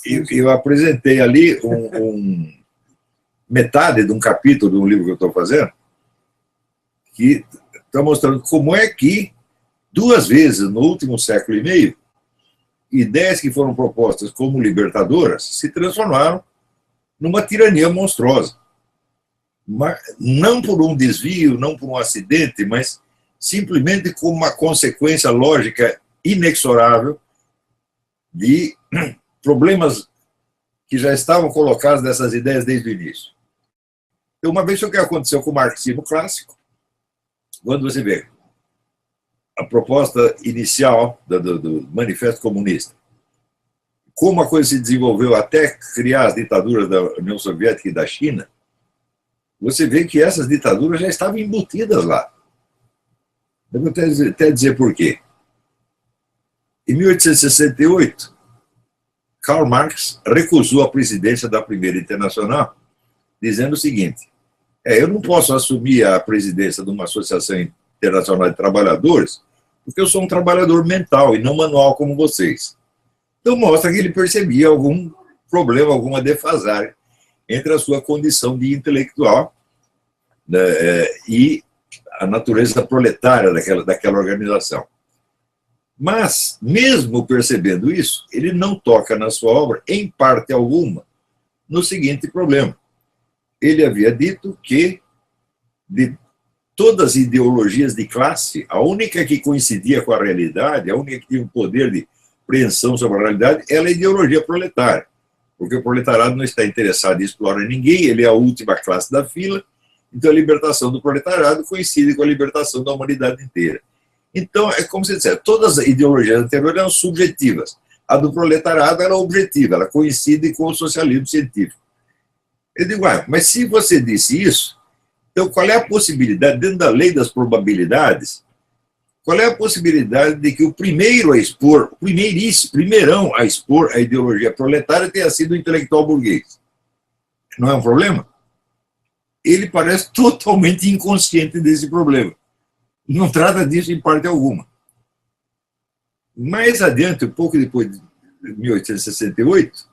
eu apresentei ali metade de um capítulo de um livro que eu estou fazendo, que está mostrando como é que, 2 vezes no último século e meio, ideias que foram propostas como libertadoras se transformaram numa tirania monstruosa. Não por um desvio, não por um acidente, mas simplesmente como uma consequência lógica inexorável de problemas que já estavam colocados nessas ideias desde o início. Então, uma vez o que aconteceu com o marxismo clássico, quando você vê a proposta inicial do Manifesto Comunista, como a coisa se desenvolveu até criar as ditaduras da União Soviética e da China, você vê que essas ditaduras já estavam embutidas lá. Eu vou até dizer por quê. Em 1868, Karl Marx recusou a presidência da Primeira Internacional, dizendo o seguinte: eu não posso assumir a presidência de uma associação internacional de trabalhadores, porque eu sou um trabalhador mental e não manual como vocês. Então mostra que ele percebia algum problema, alguma defasagem entre a sua condição de intelectual, né, e a natureza proletária daquela organização. Mas, mesmo percebendo isso, ele não toca na sua obra, em parte alguma, no seguinte problema. Ele havia dito que, de todas as ideologias de classe, a única que coincidia com a realidade, a única que tinha um poder de preensão sobre a realidade, era a ideologia proletária. Porque o proletariado não está interessado em explorar ninguém, ele é a última classe da fila, então a libertação do proletariado coincide com a libertação da humanidade inteira. Então, é como se dissesse, todas as ideologias anteriores eram subjetivas. A do proletariado era objetiva, ela coincide com o socialismo científico. Eu digo, mas se você disse isso, então qual é a possibilidade, dentro da lei das probabilidades, qual é a possibilidade de que o primeiro a expor, o primeirão a expor a ideologia proletária tenha sido o intelectual burguês? Não é um problema? Ele parece totalmente inconsciente desse problema. Não trata disso em parte alguma. Mais adiante, um pouco depois de 1868,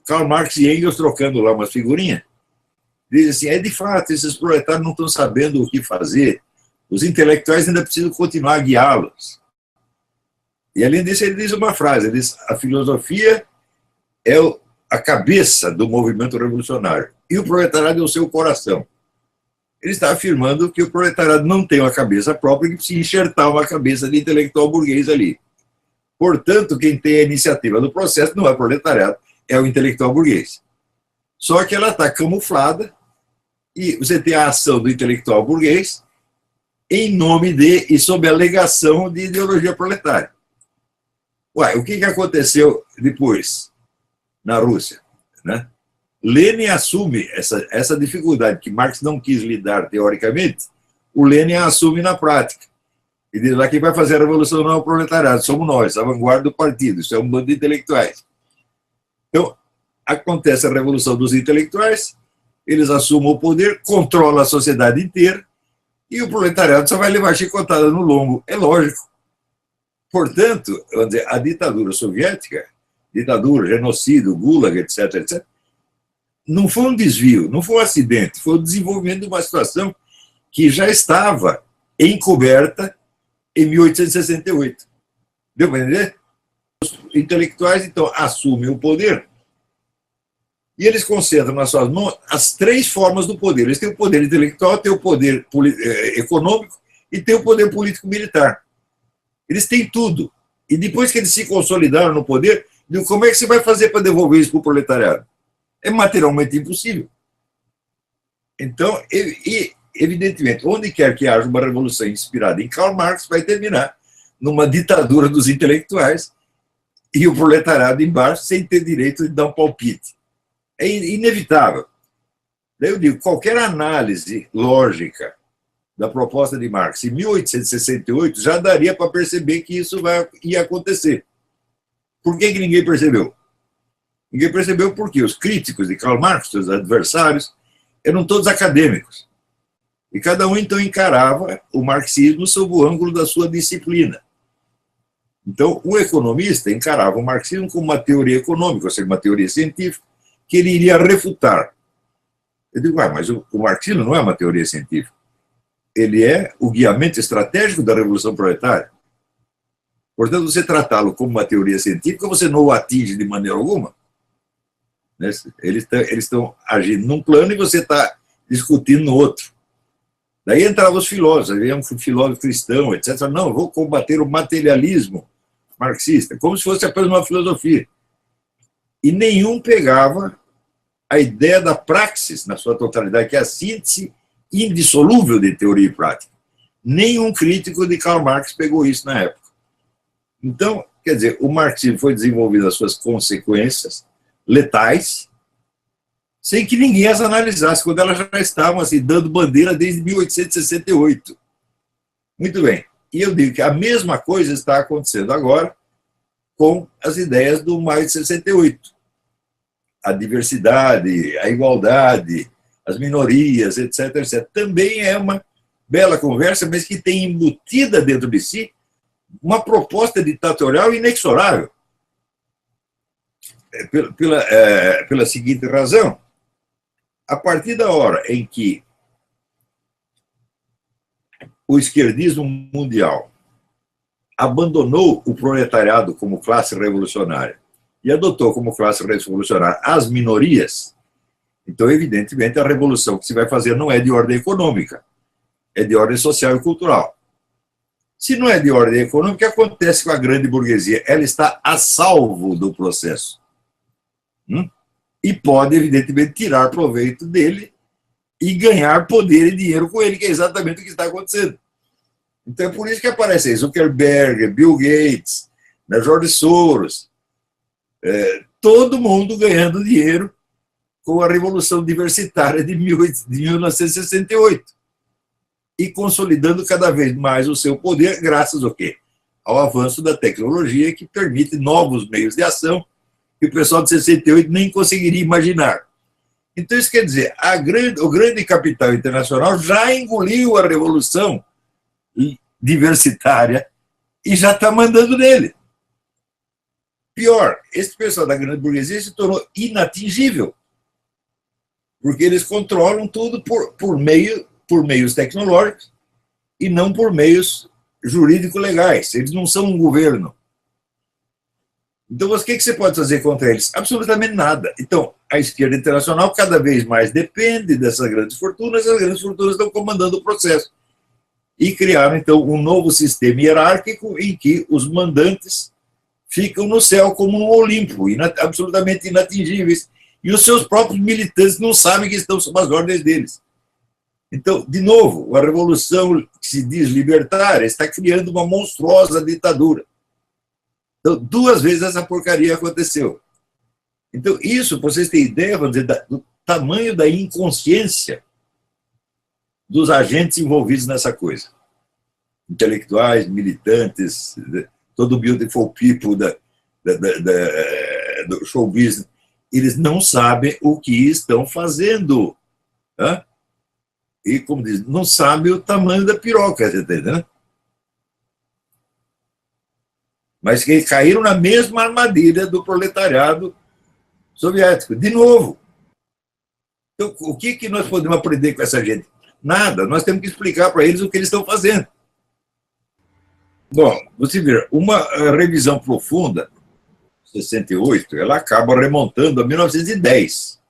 Karl Marx e Engels trocando lá umas figurinhas, dizem assim, de fato, esses proletários não estão sabendo o que fazer, os intelectuais ainda precisam continuar a guiá-los. E além disso, ele diz uma frase, ele diz, a filosofia é a cabeça do movimento revolucionário, e o proletariado é o seu coração. Ele está afirmando que o proletariado não tem uma cabeça própria e que precisa enxertar uma cabeça de intelectual burguês ali. Portanto, quem tem a iniciativa do processo não é o proletariado, é o intelectual burguês. Só que ela está camuflada e você tem a ação do intelectual burguês em nome de e sob a alegação de ideologia proletária. O que aconteceu depois na Rússia, né? Lenin assume essa dificuldade que Marx não quis lidar teoricamente, o Lenin assume na prática. E diz lá quem vai fazer a revolução não é o proletariado, somos nós, a vanguarda do partido, isso é um bando de intelectuais. Então, acontece a revolução dos intelectuais, eles assumem o poder, controlam a sociedade inteira, e o proletariado só vai levar chicotada no lombo, é lógico. Portanto, vamos dizer, a ditadura soviética, ditadura, genocídio, gulag, etc., etc., não foi um desvio, não foi um acidente, foi o desenvolvimento de uma situação que já estava encoberta em 1868. Deu para entender? Os intelectuais, então, assumem o poder e eles concentram nas suas mãos as 3 formas do poder. Eles têm o poder intelectual, têm o poder econômico e têm o poder político-militar. Eles têm tudo. E depois que eles se consolidaram no poder, como é que você vai fazer para devolver isso para o proletariado? É materialmente impossível. Então, evidentemente, onde quer que haja uma revolução inspirada em Karl Marx, vai terminar numa ditadura dos intelectuais e o proletariado embaixo sem ter direito de dar um palpite. É inevitável. Daí eu digo, qualquer análise lógica da proposta de Marx em 1868 já daria para perceber que isso ia acontecer. Por que ninguém percebeu? Ninguém percebeu porque os críticos de Karl Marx, os adversários, eram todos acadêmicos. E cada um, então, encarava o marxismo sob o ângulo da sua disciplina. Então, o economista encarava o marxismo como uma teoria econômica, ou seja, uma teoria científica, que ele iria refutar. Eu digo, mas o marxismo não é uma teoria científica. Ele é o guiamento estratégico da Revolução Proletária. Portanto, você tratá-lo como uma teoria científica, você não o atinge de maneira alguma. Né? Eles estão agindo num plano e você está discutindo no outro. Daí entravam os filósofos, havia um filósofo cristão, etc. Não, eu vou combater o materialismo marxista, como se fosse apenas uma filosofia. E nenhum pegava a ideia da praxis na sua totalidade, que é a síntese indissolúvel de teoria e prática. Nenhum crítico de Karl Marx pegou isso na época. Então, quer dizer, o marxismo foi desenvolvido as suas consequências letais, sem que ninguém as analisasse, quando elas já estavam assim, dando bandeira desde 1868. Muito bem. E eu digo que a mesma coisa está acontecendo agora com as ideias do Maio de 68. A diversidade, a igualdade, as minorias, etc, etc. Também é uma bela conversa, mas que tem embutida dentro de si uma proposta ditatorial inexorável. Pela seguinte razão: a partir da hora em que o esquerdismo mundial abandonou o proletariado como classe revolucionária e adotou como classe revolucionária as minorias, então, evidentemente, a revolução que se vai fazer não é de ordem econômica, é de ordem social e cultural. Se não é de ordem econômica, o que acontece com a grande burguesia? Ela está a salvo do processo. E pode, evidentemente, tirar proveito dele e ganhar poder e dinheiro com ele, que é exatamente o que está acontecendo. Então, é por isso que aparecem Zuckerberg, Bill Gates, George Soros, todo mundo ganhando dinheiro com a Revolução Diversitária de 1968 e consolidando cada vez mais o seu poder, graças ao quê? Ao avanço da tecnologia, que permite novos meios de ação que o pessoal de 68 nem conseguiria imaginar. Então, isso quer dizer, o grande capital internacional já engoliu a Revolução Diversitária e já está mandando nele. Pior, esse pessoal da grande burguesia se tornou inatingível, porque eles controlam tudo por meios tecnológicos e não por meios jurídico-legais. Eles não são um governo. Então, o que você pode fazer contra eles? Absolutamente nada. Então, a esquerda internacional cada vez mais depende dessas grandes fortunas, e as grandes fortunas estão comandando o processo. E criaram, então, um novo sistema hierárquico em que os mandantes ficam no céu como um Olimpo, absolutamente inatingíveis, e os seus próprios militantes não sabem que estão sob as ordens deles. Então, de novo, a revolução que se diz libertária está criando uma monstruosa ditadura. Então, 2 vezes essa porcaria aconteceu. Então, isso, para vocês terem ideia, vamos dizer, do tamanho da inconsciência dos agentes envolvidos nessa coisa. Intelectuais, militantes, todo o beautiful people do show business, eles não sabem o que estão fazendo. Né? E, como diz, não sabem o tamanho da piroca, você entende, né? Mas que caíram na mesma armadilha do proletariado soviético. De novo. Então, o que nós podemos aprender com essa gente? Nada. Nós temos que explicar para eles o que eles estão fazendo. Bom, você vê, uma revisão profunda, 68, ela acaba remontando a 1910.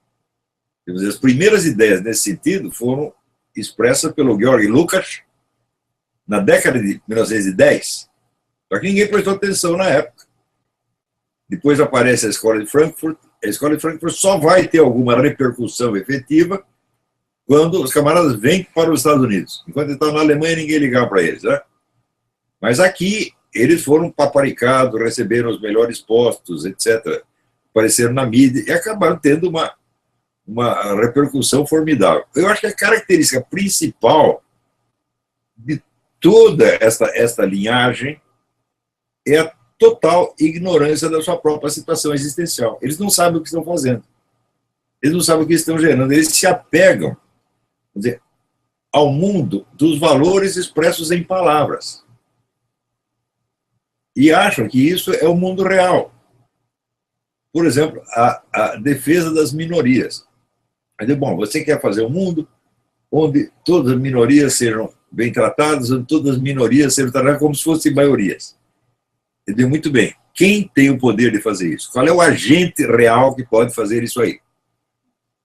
Quer dizer, as primeiras ideias nesse sentido foram expressas pelo Georg Lukács na década de 1910. Só que ninguém prestou atenção na época. Depois aparece a Escola de Frankfurt. A Escola de Frankfurt só vai ter alguma repercussão efetiva quando os camaradas vêm para os Estados Unidos. Enquanto estão na Alemanha, ninguém ligava para eles. Né? Mas aqui, eles foram paparicados, receberam os melhores postos, etc. Apareceram na mídia e acabaram tendo uma repercussão formidável. Eu acho que a característica principal de toda esta linhagem é a total ignorância da sua própria situação existencial. Eles não sabem o que estão fazendo. Eles não sabem o que estão gerando. Eles se apegam, quer dizer, ao mundo dos valores expressos em palavras. e acham que isso é o mundo real. Por exemplo, a defesa das minorias. Bom, você quer fazer um mundo onde todas as minorias sejam bem tratadas, onde todas as minorias sejam tratadas como se fossem maiorias. Entendeu? Muito bem. Quem tem o poder de fazer isso? Qual é o agente real que pode fazer isso aí?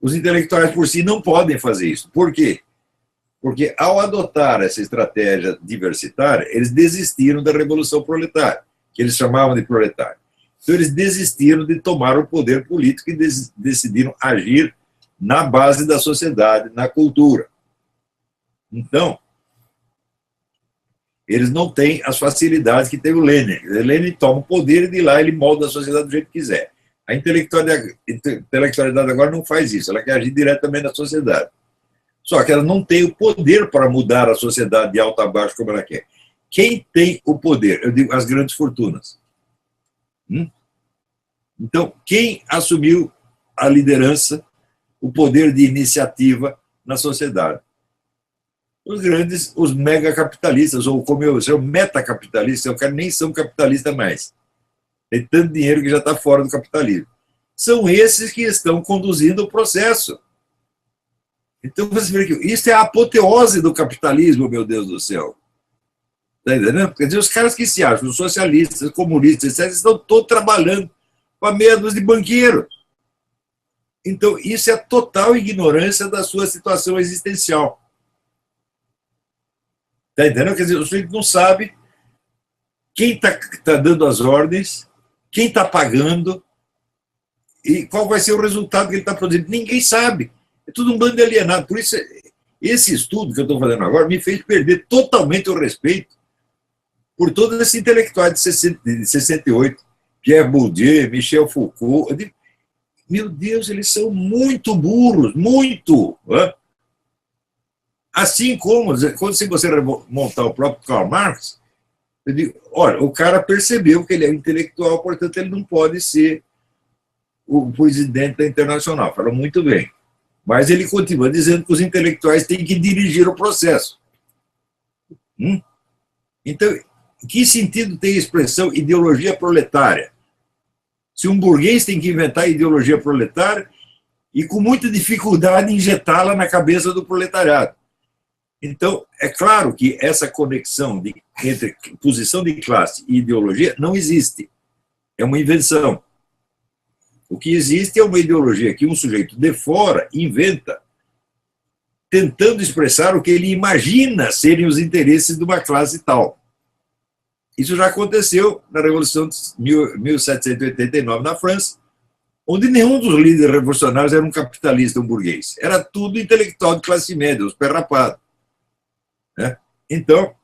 Os intelectuais por si não podem fazer isso. Por quê? Porque ao adotar essa estratégia diversitária, eles desistiram da Revolução Proletária, que eles chamavam de proletária. Então, eles desistiram de tomar o poder político e decidiram agir na base da sociedade, na cultura. Então, eles não têm as facilidades que teve o Lenin. O Lenin toma o poder e de lá ele molda a sociedade do jeito que quiser. A intelectualidade agora não faz isso, ela quer agir diretamente na sociedade. Só que ela não tem o poder para mudar a sociedade de alto a baixo como ela quer. Quem tem o poder? Eu digo, as grandes fortunas. Então, quem assumiu a liderança, o poder de iniciativa na sociedade? Os megacapitalistas, ou como eu sou metacapitalista, eu quero nem são capitalistas mais. Tem tanto dinheiro que já está fora do capitalismo. São esses que estão conduzindo o processo. Então, você vê que isso é a apoteose do capitalismo, meu Deus do céu. Está entendendo? Quer dizer, os caras que se acham socialistas, comunistas, etc., estão todos trabalhando com a meia dúzia de banqueiro. Então, isso é a total ignorância da sua situação existencial. Está entendendo? Quer dizer, o sujeito não sabe quem está dando as ordens, quem está pagando e qual vai ser o resultado que ele está produzindo. Ninguém sabe. É tudo um bando de alienado. Por isso, esse estudo que eu estou fazendo agora me fez perder totalmente o respeito por todos esses intelectuais de 68, Pierre Bourdieu, Michel Foucault. Eu digo, meu Deus, eles são muito burros, muito. Assim como, quando se você montar o próprio Karl Marx, eu digo, olha, o cara percebeu que ele é intelectual, portanto ele não pode ser o presidente da Internacional. Falou muito bem. Mas ele continua dizendo que os intelectuais têm que dirigir o processo. Então, em que sentido tem a expressão ideologia proletária? Se um burguês tem que inventar ideologia proletária e com muita dificuldade injetá-la na cabeça do proletariado. Então, é claro que essa conexão entre posição de classe e ideologia não existe. É uma invenção. O que existe é uma ideologia que um sujeito de fora inventa, tentando expressar o que ele imagina serem os interesses de uma classe tal. Isso já aconteceu na Revolução de 1789 na França, onde nenhum dos líderes revolucionários era um capitalista, um burguês. Era tudo intelectual de classe média, os perrapados. Então,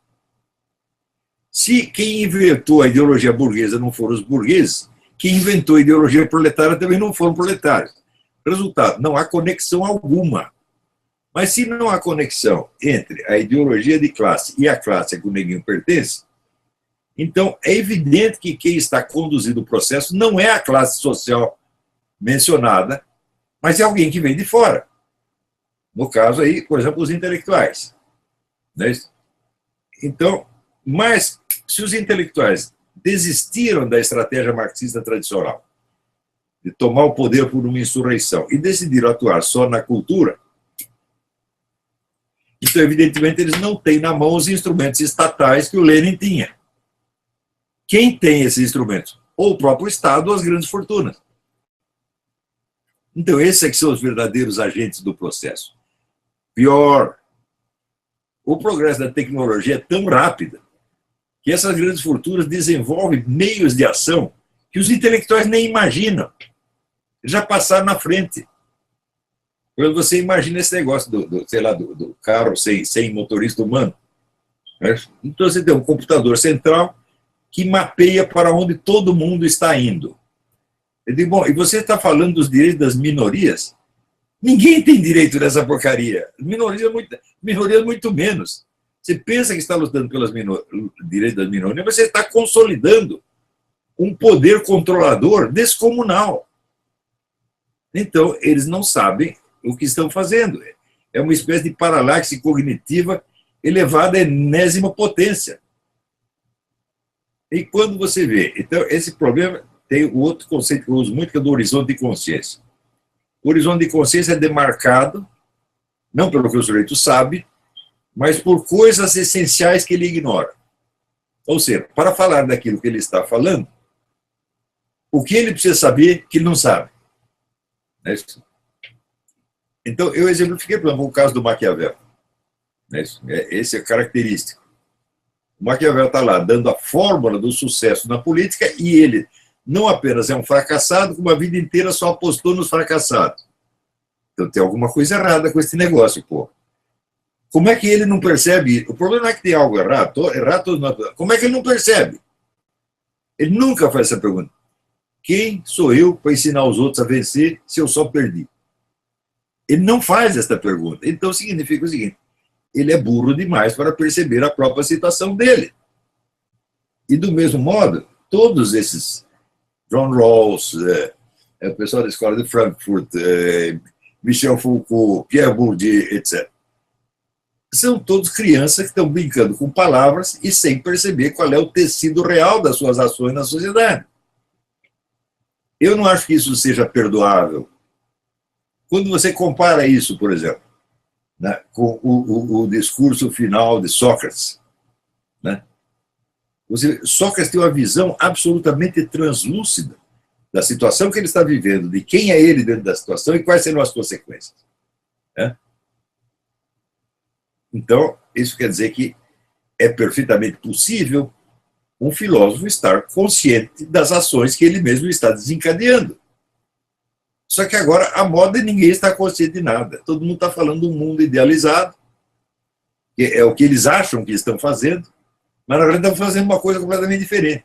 se quem inventou a ideologia burguesa não foram os burgueses, quem inventou a ideologia proletária também não foram proletários. Resultado, não há conexão alguma. Mas se não há conexão entre a ideologia de classe e a classe a que o neguinho pertence, então é evidente que quem está conduzindo o processo não é a classe social mencionada, mas é alguém que vem de fora. No caso aí, por exemplo, os intelectuais. Então, mas se os intelectuais desistiram da estratégia marxista tradicional, de tomar o poder por uma insurreição, e decidiram atuar só na cultura, então, evidentemente, eles não têm na mão os instrumentos estatais que o Lenin tinha. Quem tem esses instrumentos? Ou o próprio Estado ou as grandes fortunas. Então, esses é que são os verdadeiros agentes do processo. Pior, o progresso da tecnologia é tão rápido que essas grandes fortunas desenvolvem meios de ação que os intelectuais nem imaginam. Eles já passaram na frente. Quando você imagina esse negócio do carro sem motorista humano, então você tem um computador central que mapeia para onde todo mundo está indo. Eu digo, bom, e você está falando dos direitos das minorias? Ninguém tem direito nessa porcaria. Minorias muito menos. Você pensa que está lutando pelos direitos das minorias, mas você está consolidando um poder controlador descomunal. Então, eles não sabem o que estão fazendo. É uma espécie de paralaxe cognitiva elevada à enésima potência. E quando você vê, então, esse problema tem o outro conceito que eu uso muito, que é do horizonte de consciência. O horizonte de consciência é demarcado, não pelo que o sujeito sabe, mas por coisas essenciais que ele ignora. Ou seja, para falar daquilo que ele está falando, o que ele precisa saber que ele não sabe. Então, eu exemplifiquei, por exemplo, o caso do Maquiavel. Esse é característico. O Maquiavel está lá dando a fórmula do sucesso na política e ele não apenas é um fracassado, como a vida inteira só apostou nos fracassados. Então tem alguma coisa errada com esse negócio, pô. Como é que ele não percebe? O problema não é que tem algo errado, como é que ele não percebe? Ele nunca faz essa pergunta. Quem sou eu para ensinar os outros a vencer se eu só perdi? Ele não faz esta pergunta. Então significa o seguinte, ele é burro demais para perceber a própria situação dele. E do mesmo modo, todos esses, John Rawls, o pessoal da escola de Frankfurt, Michel Foucault, Pierre Bourdieu, etc., são todos crianças que estão brincando com palavras e sem perceber qual é o tecido real das suas ações na sociedade. Eu não acho que isso seja perdoável. Quando você compara isso, por exemplo, né, com o discurso final de Sócrates, né, Sócrates tem uma visão absolutamente translúcida da situação que ele está vivendo, de quem é ele dentro da situação e quais serão as consequências. Né? Então, isso quer dizer que é perfeitamente possível um filósofo estar consciente das ações que ele mesmo está desencadeando. Só que agora a moda ninguém está consciente de nada. Todo mundo está falando de um mundo idealizado, que é o que eles acham que estão fazendo, mas na verdade estão fazendo uma coisa completamente diferente.